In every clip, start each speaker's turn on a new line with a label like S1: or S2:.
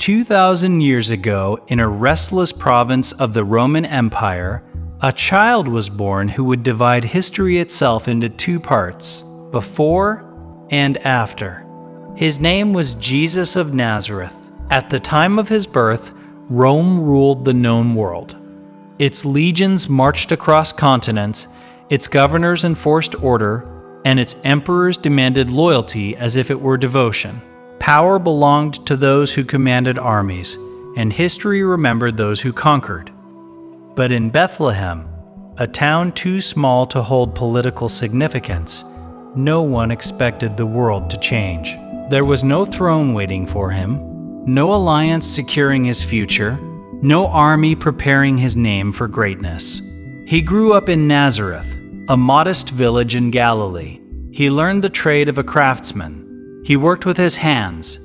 S1: 2,000 years ago, in a restless province of the Roman Empire, a child was born who would divide history itself into two parts, before and after. His name was Jesus of Nazareth. At the time of his birth, Rome ruled the known world. Its legions marched across continents, its governors enforced order, and its emperors demanded loyalty as if it were devotion. Power belonged to those who commanded armies, and history remembered those who conquered. But in Bethlehem, a town too small to hold political significance, no one expected the world to change. There was no throne waiting for him, no alliance securing his future, no army preparing his name for greatness. He grew up in Nazareth, a modest village in Galilee. He learned the trade of a craftsman. He worked with his hands.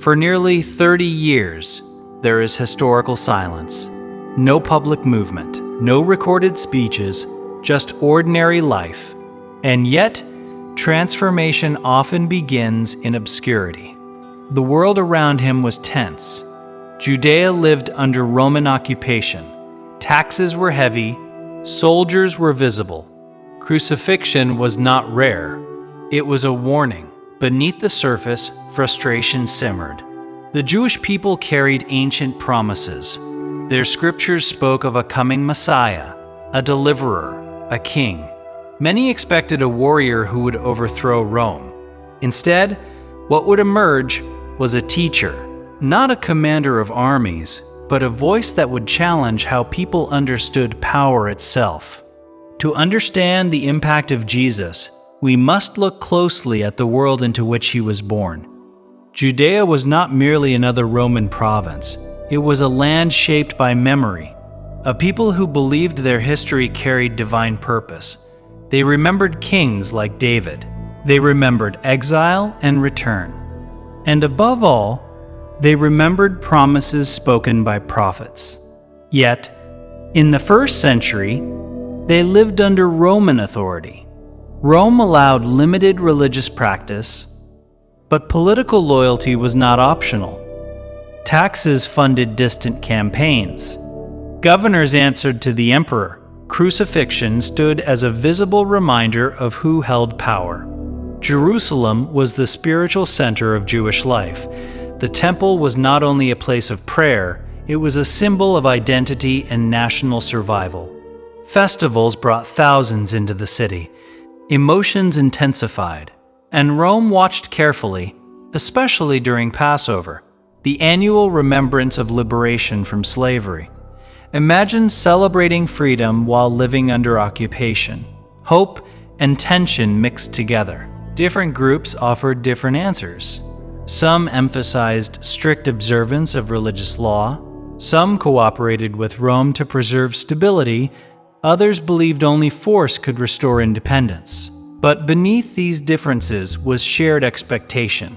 S1: For nearly 30 years, there is historical silence. No public movement, no recorded speeches, just ordinary life. And yet, transformation often begins in obscurity. The world around him was tense. Judea lived under Roman occupation. Taxes were heavy, soldiers were visible. Crucifixion was not rare. It was a warning. Beneath the surface, frustration simmered. The Jewish people carried ancient promises. Their scriptures spoke of a coming Messiah, a deliverer, a king. Many expected a warrior who would overthrow Rome. Instead, what would emerge was a teacher, not a commander of armies, but a voice that would challenge how people understood power itself. To understand the impact of Jesus, we must look closely at the world into which he was born. Judea was not merely another Roman province. It was a land shaped by memory, a people who believed their history carried divine purpose. They remembered kings like David. They remembered exile and return. And above all, they remembered promises spoken by prophets. Yet, in the first century, they lived under Roman authority. Rome allowed limited religious practice, but political loyalty was not optional. Taxes funded distant campaigns. Governors answered to the emperor. Crucifixion stood as a visible reminder of who held power. Jerusalem was the spiritual center of Jewish life. The temple was not only a place of prayer, it was a symbol of identity and national survival. Festivals brought thousands into the city. Emotions intensified, and Rome watched carefully, especially during Passover, the annual remembrance of liberation from slavery. Imagine celebrating freedom while living under occupation. Hope and tension mixed together. Different groups offered different answers. Some emphasized strict observance of religious law. Some cooperated with Rome to preserve stability. Others believed only force could restore independence. But beneath these differences was shared expectation.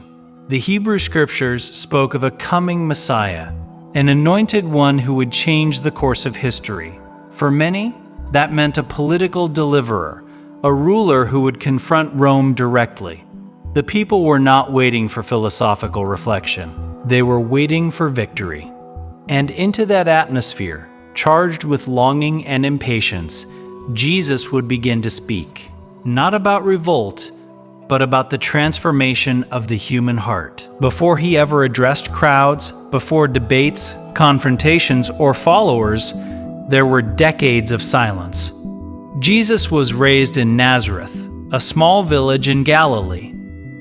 S1: The Hebrew scriptures spoke of a coming Messiah, an anointed one who would change the course of history. For many, that meant a political deliverer, a ruler who would confront Rome directly. The people were not waiting for philosophical reflection. They were waiting for victory. And into that atmosphere, charged with longing and impatience, Jesus would begin to speak, not about revolt, but about the transformation of the human heart. Before he ever addressed crowds, before debates, confrontations, or followers, there were decades of silence. Jesus was raised in Nazareth, a small village in Galilee.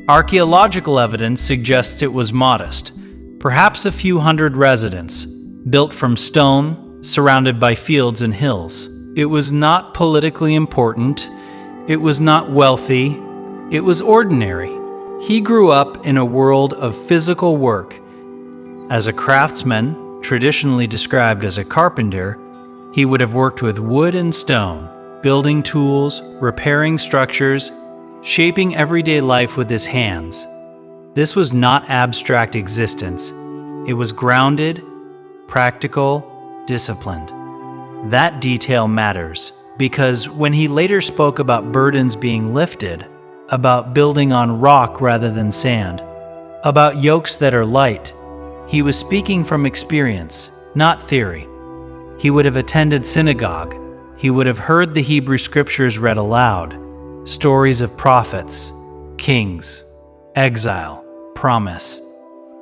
S1: Archaeological evidence suggests it was modest, perhaps a few hundred residents, built from stone, surrounded by fields and hills. It was not politically important. It was not wealthy. It was ordinary. He grew up in a world of physical work. As a craftsman, traditionally described as a carpenter, he would have worked with wood and stone, building tools, repairing structures, shaping everyday life with his hands. This was not abstract existence. It was grounded, practical, disciplined. That detail matters because when he later spoke about burdens being lifted, about building on rock rather than sand, about yokes that are light, He was speaking from experience, not theory. He would have attended synagogue. He would have heard the Hebrew scriptures read aloud, stories of prophets, kings, exile, promise.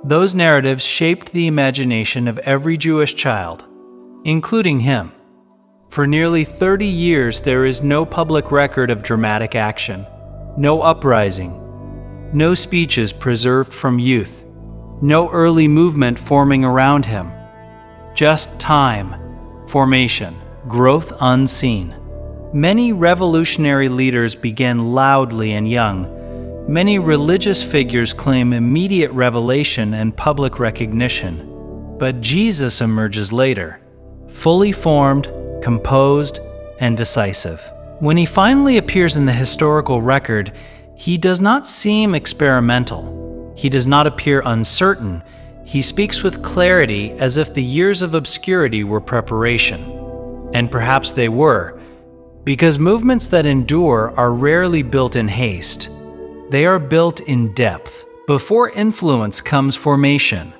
S1: Those narratives shaped the imagination of every Jewish child, including him. For nearly 30 years, there is no public record of dramatic action, no uprising, no speeches preserved from youth, no early movement forming around him. Just time, formation, growth unseen. Many revolutionary leaders began loudly and young. Many religious figures claim immediate revelation and public recognition. But Jesus emerges later, fully formed, composed, and decisive. When he finally appears in the historical record, he does not seem experimental. He does not appear uncertain. He speaks with clarity as if the years of obscurity were preparation. And perhaps they were, because movements that endure are rarely built in haste. They are built in depth. Before influence comes formation.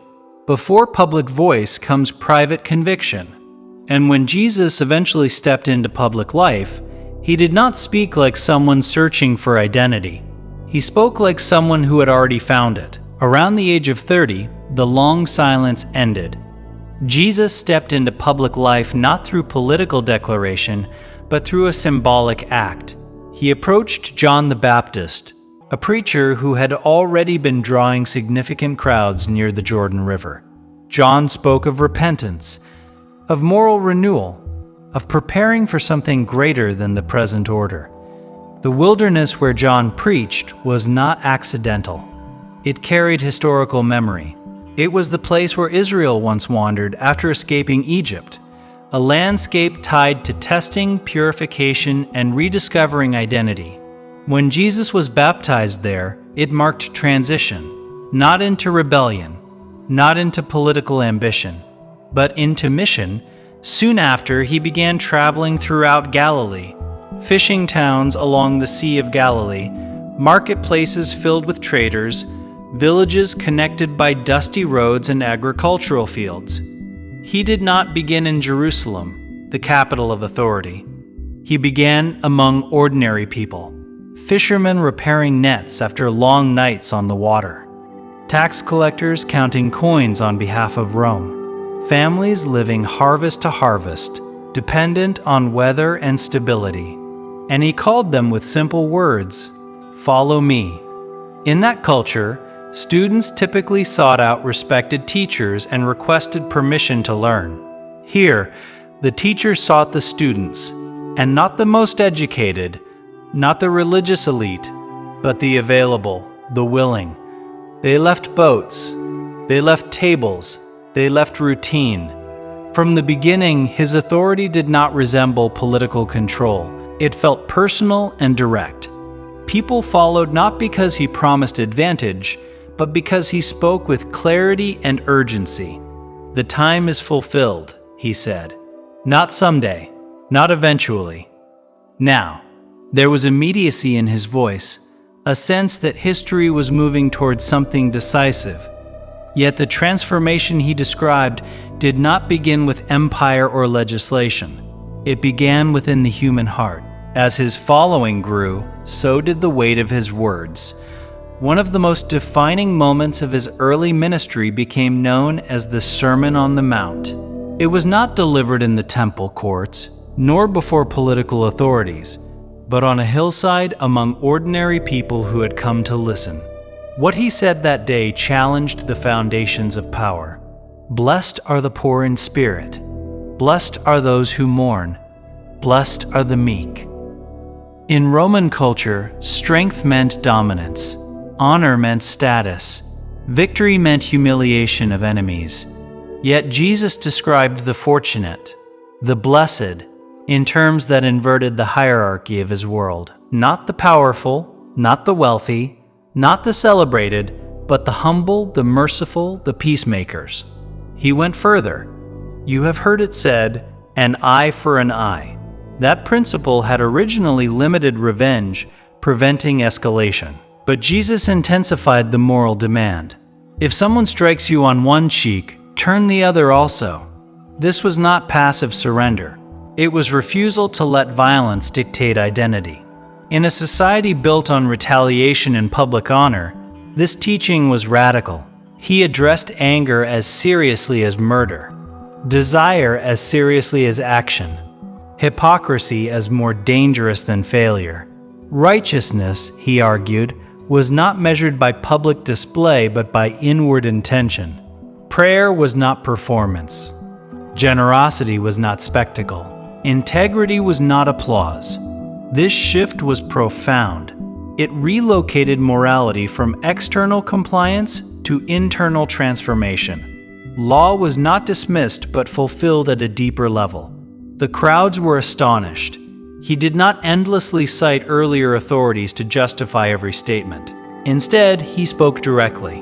S1: Before public voice comes private conviction. And when Jesus eventually stepped into public life, he did not speak like someone searching for identity. He spoke like someone who had already found it. Around the age of 30, the long silence ended. Jesus stepped into public life not through political declaration, but through a symbolic act. He approached John the Baptist, a preacher who had already been drawing significant crowds near the Jordan River. John spoke of repentance, of moral renewal, of preparing for something greater than the present order. The wilderness where John preached was not accidental. It carried historical memory. It was the place where Israel once wandered after escaping Egypt, a landscape tied to testing, purification, and rediscovering identity. When Jesus was baptized there, it marked transition, not into rebellion, not into political ambition, but into mission. Soon after, he began traveling throughout Galilee, fishing towns along the Sea of Galilee, marketplaces filled with traders, villages connected by dusty roads and agricultural fields. He did not begin in Jerusalem, the capital of authority. He began among ordinary people, fishermen repairing nets after long nights on the water, tax collectors counting coins on behalf of Rome, families living harvest to harvest, dependent on weather and stability. And he called them with simple words, "Follow me." In that culture, students typically sought out respected teachers and requested permission to learn. Here, the teacher sought the students, and not the most educated, not the religious elite, but the available, the willing. They left boats, they left tables, they left routine. From the beginning, his authority did not resemble political control. It felt personal and direct. People followed not because he promised advantage, but because he spoke with clarity and urgency. "The time is fulfilled," he said. Not someday, not eventually. Now. There was immediacy in his voice, a sense that history was moving towards something decisive. Yet the transformation he described did not begin with empire or legislation. It began within the human heart. As his following grew, so did the weight of his words. One of the most defining moments of his early ministry became known as the Sermon on the Mount. It was not delivered in the temple courts, nor before political authorities, but on a hillside among ordinary people who had come to listen. What he said that day challenged the foundations of power. Blessed are the poor in spirit. Blessed are those who mourn. Blessed are the meek. In Roman culture, strength meant dominance. Honor meant status. Victory meant humiliation of enemies. Yet Jesus described the fortunate, the blessed, in terms that inverted the hierarchy of his world. Not the powerful, not the wealthy, not the celebrated, but the humble, the merciful, the peacemakers. He went further. You have heard it said, an eye for an eye. That principle had originally limited revenge, preventing escalation. But Jesus intensified the moral demand. If someone strikes you on one cheek, turn the other also. This was not passive surrender. It was refusal to let violence dictate identity. In a society built on retaliation and public honor, this teaching was radical. He addressed anger as seriously as murder, desire as seriously as action, hypocrisy as more dangerous than failure. Righteousness, he argued, was not measured by public display but by inward intention. Prayer was not performance. Generosity was not spectacle. Integrity was not applause. This shift was profound. It relocated morality from external compliance to internal transformation. Law was not dismissed but fulfilled at a deeper level. The crowds were astonished. He did not endlessly cite earlier authorities to justify every statement. Instead, he spoke directly.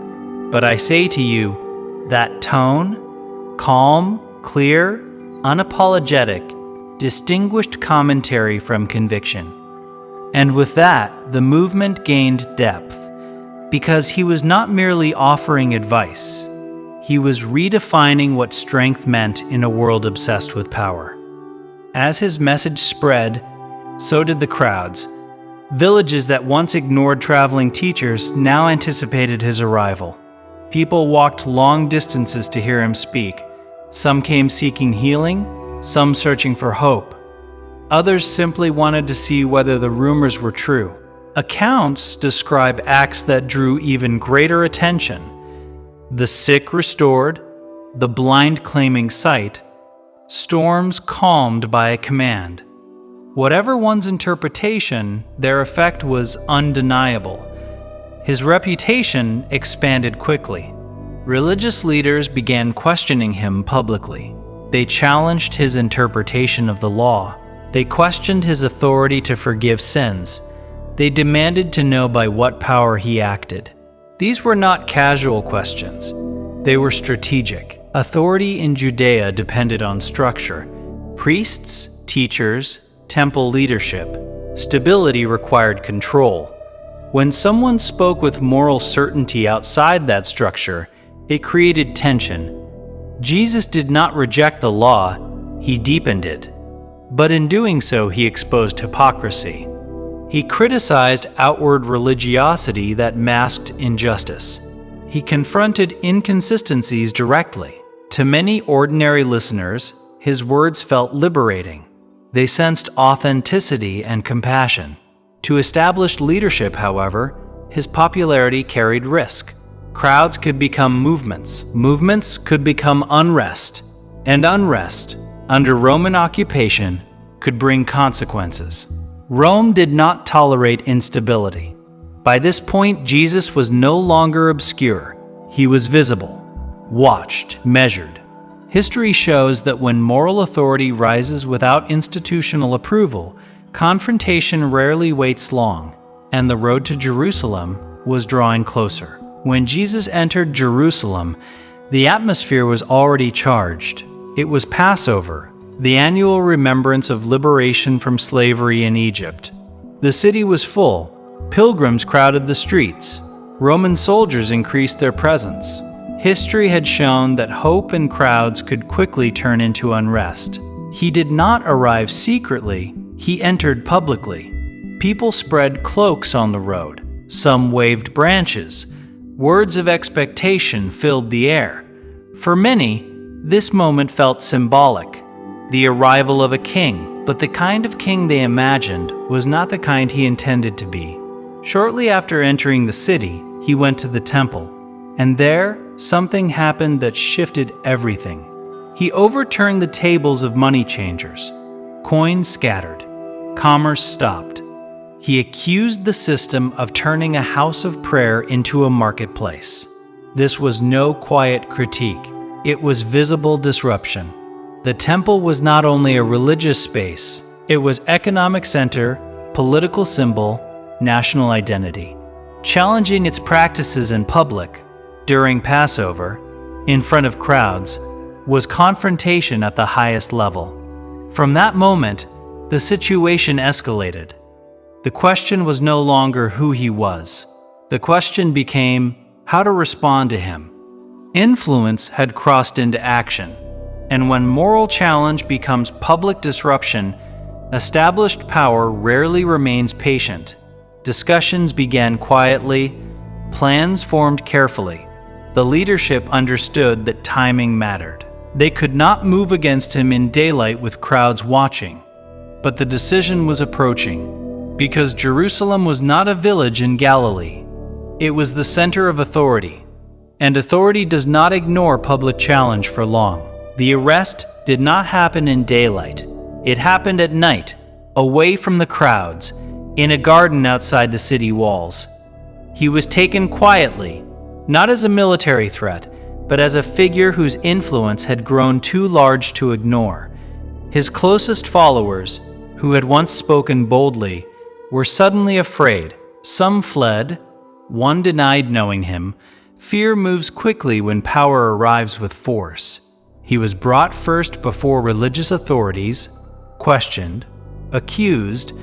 S1: But I say to you, that tone, calm, clear, unapologetic, distinguished commentary from conviction. And with that, the movement gained depth, because he was not merely offering advice. He was redefining what strength meant in a world obsessed with power. As his message spread, so did the crowds. Villages that once ignored traveling teachers now anticipated his arrival. People walked long distances to hear him speak. Some came seeking healing, some searching for hope. Others simply wanted to see whether the rumors were true. Accounts describe acts that drew even greater attention. The sick restored, the blind claiming sight, storms calmed by a command. Whatever one's interpretation, their effect was undeniable. His reputation expanded quickly. Religious leaders began questioning him publicly. They challenged his interpretation of the law. They questioned his authority to forgive sins. They demanded to know by what power he acted. These were not casual questions. They were strategic. Authority in Judea depended on structure. Priests, teachers, temple leadership. Stability required control. When someone spoke with moral certainty outside that structure, it created tension. Jesus did not reject the law, he deepened it. But in doing so, he exposed hypocrisy. He criticized outward religiosity that masked injustice. He confronted inconsistencies directly. To many ordinary listeners, his words felt liberating. They sensed authenticity and compassion. To established leadership, however, his popularity carried risk. Crowds could become movements. Movements could become unrest. And unrest, under Roman occupation, could bring consequences. Rome did not tolerate instability. By this point, Jesus was no longer obscure. He was visible, watched, measured. History shows that when moral authority rises without institutional approval, confrontation rarely waits long, and the road to Jerusalem was drawing closer. When Jesus entered Jerusalem, the atmosphere was already charged. It was Passover, the annual remembrance of liberation from slavery in Egypt. The city was full. Pilgrims crowded the streets. Roman soldiers increased their presence. History had shown that hope and crowds could quickly turn into unrest. He did not arrive secretly, he entered publicly. People spread cloaks on the road. Some waved branches. Words of expectation filled the air. For many, this moment felt symbolic. The arrival of a king, but the kind of king they imagined was not the kind he intended to be. Shortly after entering the city, he went to the temple, and there, something happened that shifted everything. He overturned the tables of money changers. Coins scattered. Commerce stopped. He accused the system of turning a house of prayer into a marketplace. This was no quiet critique. It was visible disruption. The temple was not only a religious space, it was economic center, political symbol, national identity. Challenging its practices in public, during Passover, in front of crowds, was confrontation at the highest level. From that moment, the situation escalated. The question was no longer who he was. The question became, how to respond to him. Influence had crossed into action, and when moral challenge becomes public disruption, established power rarely remains patient. Discussions began quietly, plans formed carefully. The leadership understood that timing mattered. They could not move against him in daylight with crowds watching, but the decision was approaching, because Jerusalem was not a village in Galilee. It was the center of authority, and authority does not ignore public challenge for long. The arrest did not happen in daylight. It happened at night, away from the crowds, in a garden outside the city walls. He was taken quietly, not as a military threat, but as a figure whose influence had grown too large to ignore. His closest followers, who had once spoken boldly, were suddenly afraid. Some fled, one denied knowing him. Fear moves quickly when power arrives with force. He was brought first before religious authorities, questioned, accused,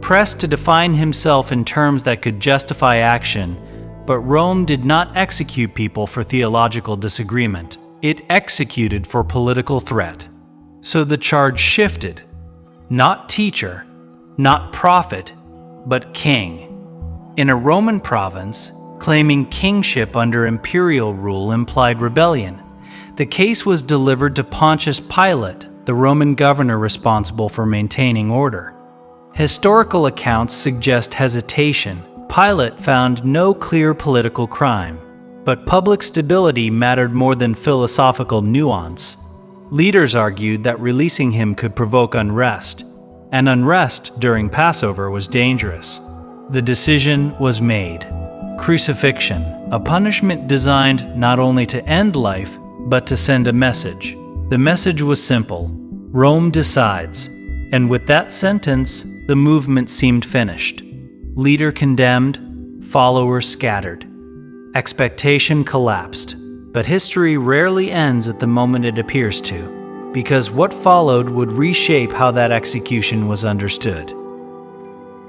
S1: pressed to define himself in terms that could justify action, but Rome did not execute people for theological disagreement. It executed for political threat. So the charge shifted. Not teacher, not prophet, but king. In a Roman province, claiming kingship under imperial rule implied rebellion. The case was delivered to Pontius Pilate, the Roman governor responsible for maintaining order. Historical accounts suggest hesitation. Pilate found no clear political crime, but public stability mattered more than philosophical nuance. Leaders argued that releasing him could provoke unrest, and unrest during Passover was dangerous. The decision was made. Crucifixion, a punishment designed not only to end life, but to send a message. The message was simple: Rome decides. And with that sentence, the movement seemed finished. Leader condemned, followers scattered. Expectation collapsed. But history rarely ends at the moment it appears to, because what followed would reshape how that execution was understood.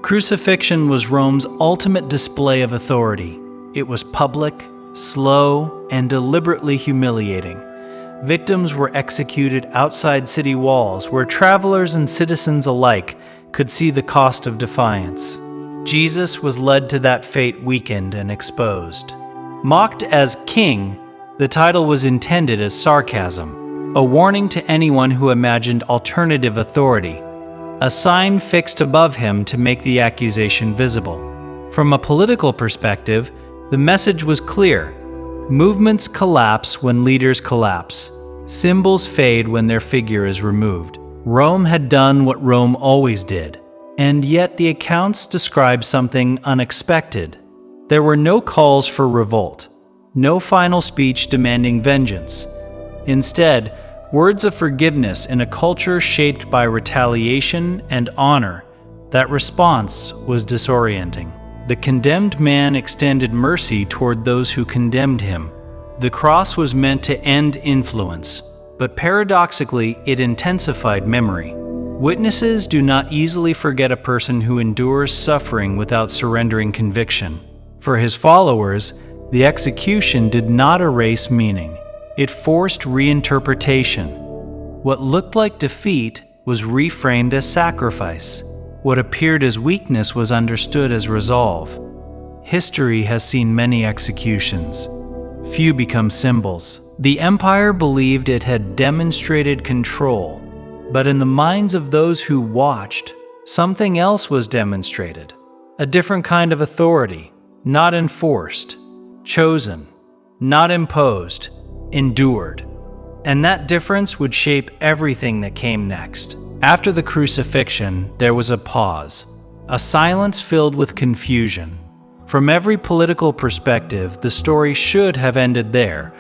S1: Crucifixion was Rome's ultimate display of authority. It was public, slow, and deliberately humiliating. Victims were executed outside city walls, where travelers and citizens alike could see the cost of defiance. Jesus was led to that fate weakened and exposed. Mocked as king, the title was intended as sarcasm, a warning to anyone who imagined alternative authority, a sign fixed above him to make the accusation visible. From a political perspective, the message was clear. Movements collapse when leaders collapse. Symbols fade when their figure is removed. Rome had done what Rome always did, and yet the accounts describe something unexpected. There were no calls for revolt, no final speech demanding vengeance. Instead, words of forgiveness in a culture shaped by retaliation and honor. That response was disorienting. The condemned man extended mercy toward those who condemned him. The cross was meant to end influence, but paradoxically, it intensified memory. Witnesses do not easily forget a person who endures suffering without surrendering conviction. For his followers, the execution did not erase meaning. It forced reinterpretation. What looked like defeat was reframed as sacrifice. What appeared as weakness was understood as resolve. History has seen many executions. Few become symbols. The empire believed it had demonstrated control, but in the minds of those who watched, something else was demonstrated. A different kind of authority, not enforced, chosen, not imposed, endured. And that difference would shape everything that came next. After the crucifixion, there was a pause, a silence filled with confusion. From every political perspective, the story should have ended there.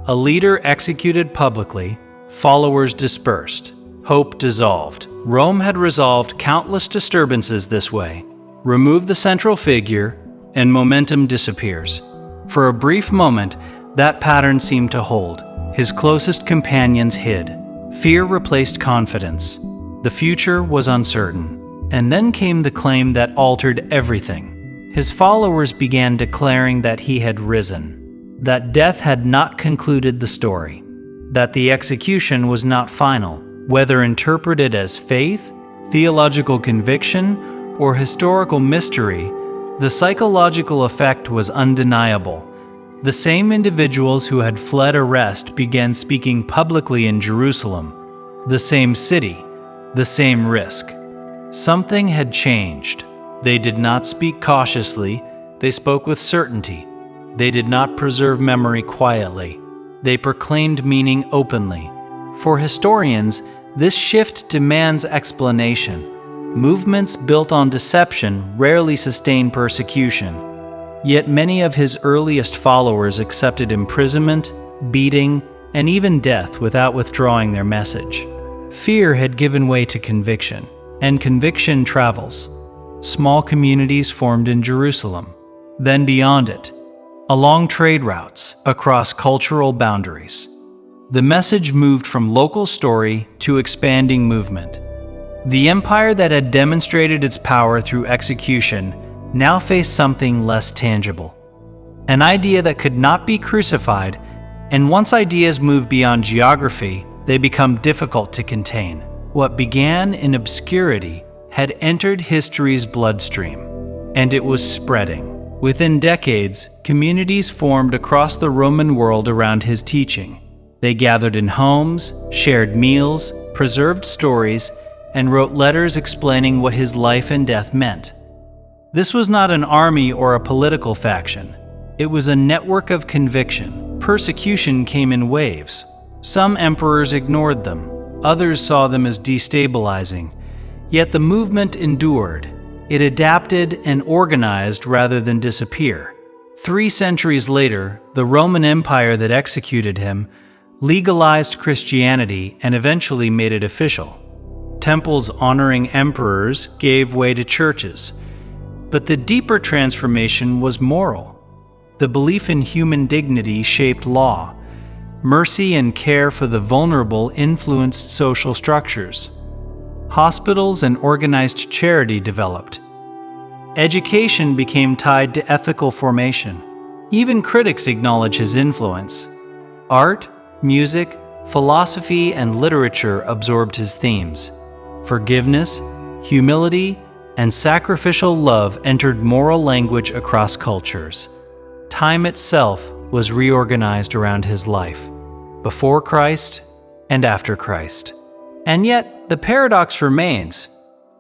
S1: A leader executed publicly, followers dispersed, hope dissolved. Rome had resolved countless disturbances this way. Remove the central figure, and momentum disappears. For a brief moment, that pattern seemed to hold. His closest companions hid. Fear replaced confidence. The future was uncertain. And then came the claim that altered everything. His followers began declaring that he had risen. that death had not concluded the story, that the execution was not final, whether interpreted as faith, theological conviction, or historical mystery. The psychological effect was undeniable. The same individuals who had fled arrest began speaking publicly in Jerusalem, the same city, the same risk. Something had changed. They did not speak cautiously, they spoke with certainty. They did not preserve memory quietly. They proclaimed meaning openly. For historians, this shift demands explanation. Movements built on deception rarely sustain persecution. Yet many of his earliest followers accepted imprisonment, beating, and even death without withdrawing their message. Fear had given way to conviction, and conviction travels. Small communities formed in Jerusalem, then beyond it, along trade routes, across cultural boundaries. The message moved from local story to expanding movement. The empire that had demonstrated its power through execution now faced something less tangible. An idea that could not be crucified, and once ideas move beyond geography, they become difficult to contain. What began in obscurity had entered history's bloodstream, and it was spreading. Within decades, communities formed across the Roman world around his teaching. They gathered in homes, shared meals, preserved stories, and wrote letters explaining what his life and death meant. This was not an army or a political faction. It was a network of conviction. Persecution came in waves. Some emperors ignored them. Others saw them as destabilizing. Yet the movement endured. It adapted and organized rather than disappear. 3 centuries later, the Roman Empire that executed him legalized Christianity and eventually made it official. Temples honoring emperors gave way to churches. But the deeper transformation was moral. The belief in human dignity shaped law. Mercy and care for the vulnerable influenced social structures. Hospitals and organized charity developed. Education became tied to ethical formation. Even critics acknowledge his influence. Art, music, philosophy, and literature absorbed his themes. Forgiveness, humility, and sacrificial love entered moral language across cultures. Time itself was reorganized around his life, before Christ and after Christ. And yet, the paradox remains.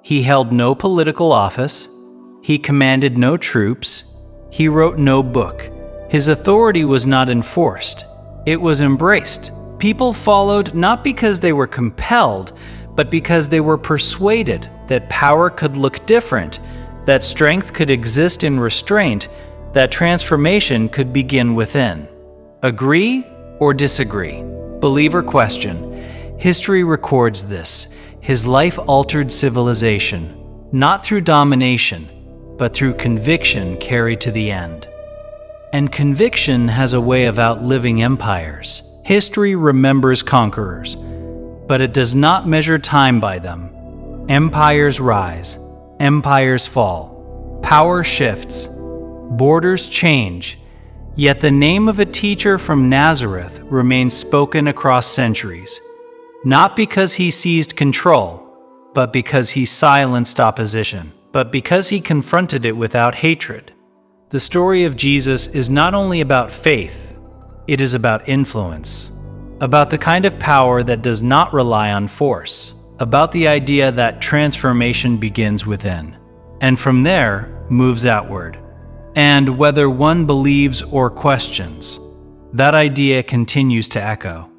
S1: He held no political office. He commanded no troops. He wrote no book. His authority was not enforced. It was embraced. People followed not because they were compelled, but because they were persuaded that power could look different, that strength could exist in restraint, that transformation could begin within. Agree or disagree? Believe or question? History records this. His life altered civilization, not through domination, but through conviction carried to the end. And conviction has a way of outliving empires. History remembers conquerors, but it does not measure time by them. Empires rise, empires fall, power shifts, borders change, yet the name of a teacher from Nazareth remains spoken across centuries, not because he seized control, but because he silenced opposition, but because he confronted it without hatred. The story of Jesus is not only about faith, it is about influence, about the kind of power that does not rely on force, about the idea that transformation begins within, and from there moves outward. And whether one believes or questions, that idea continues to echo.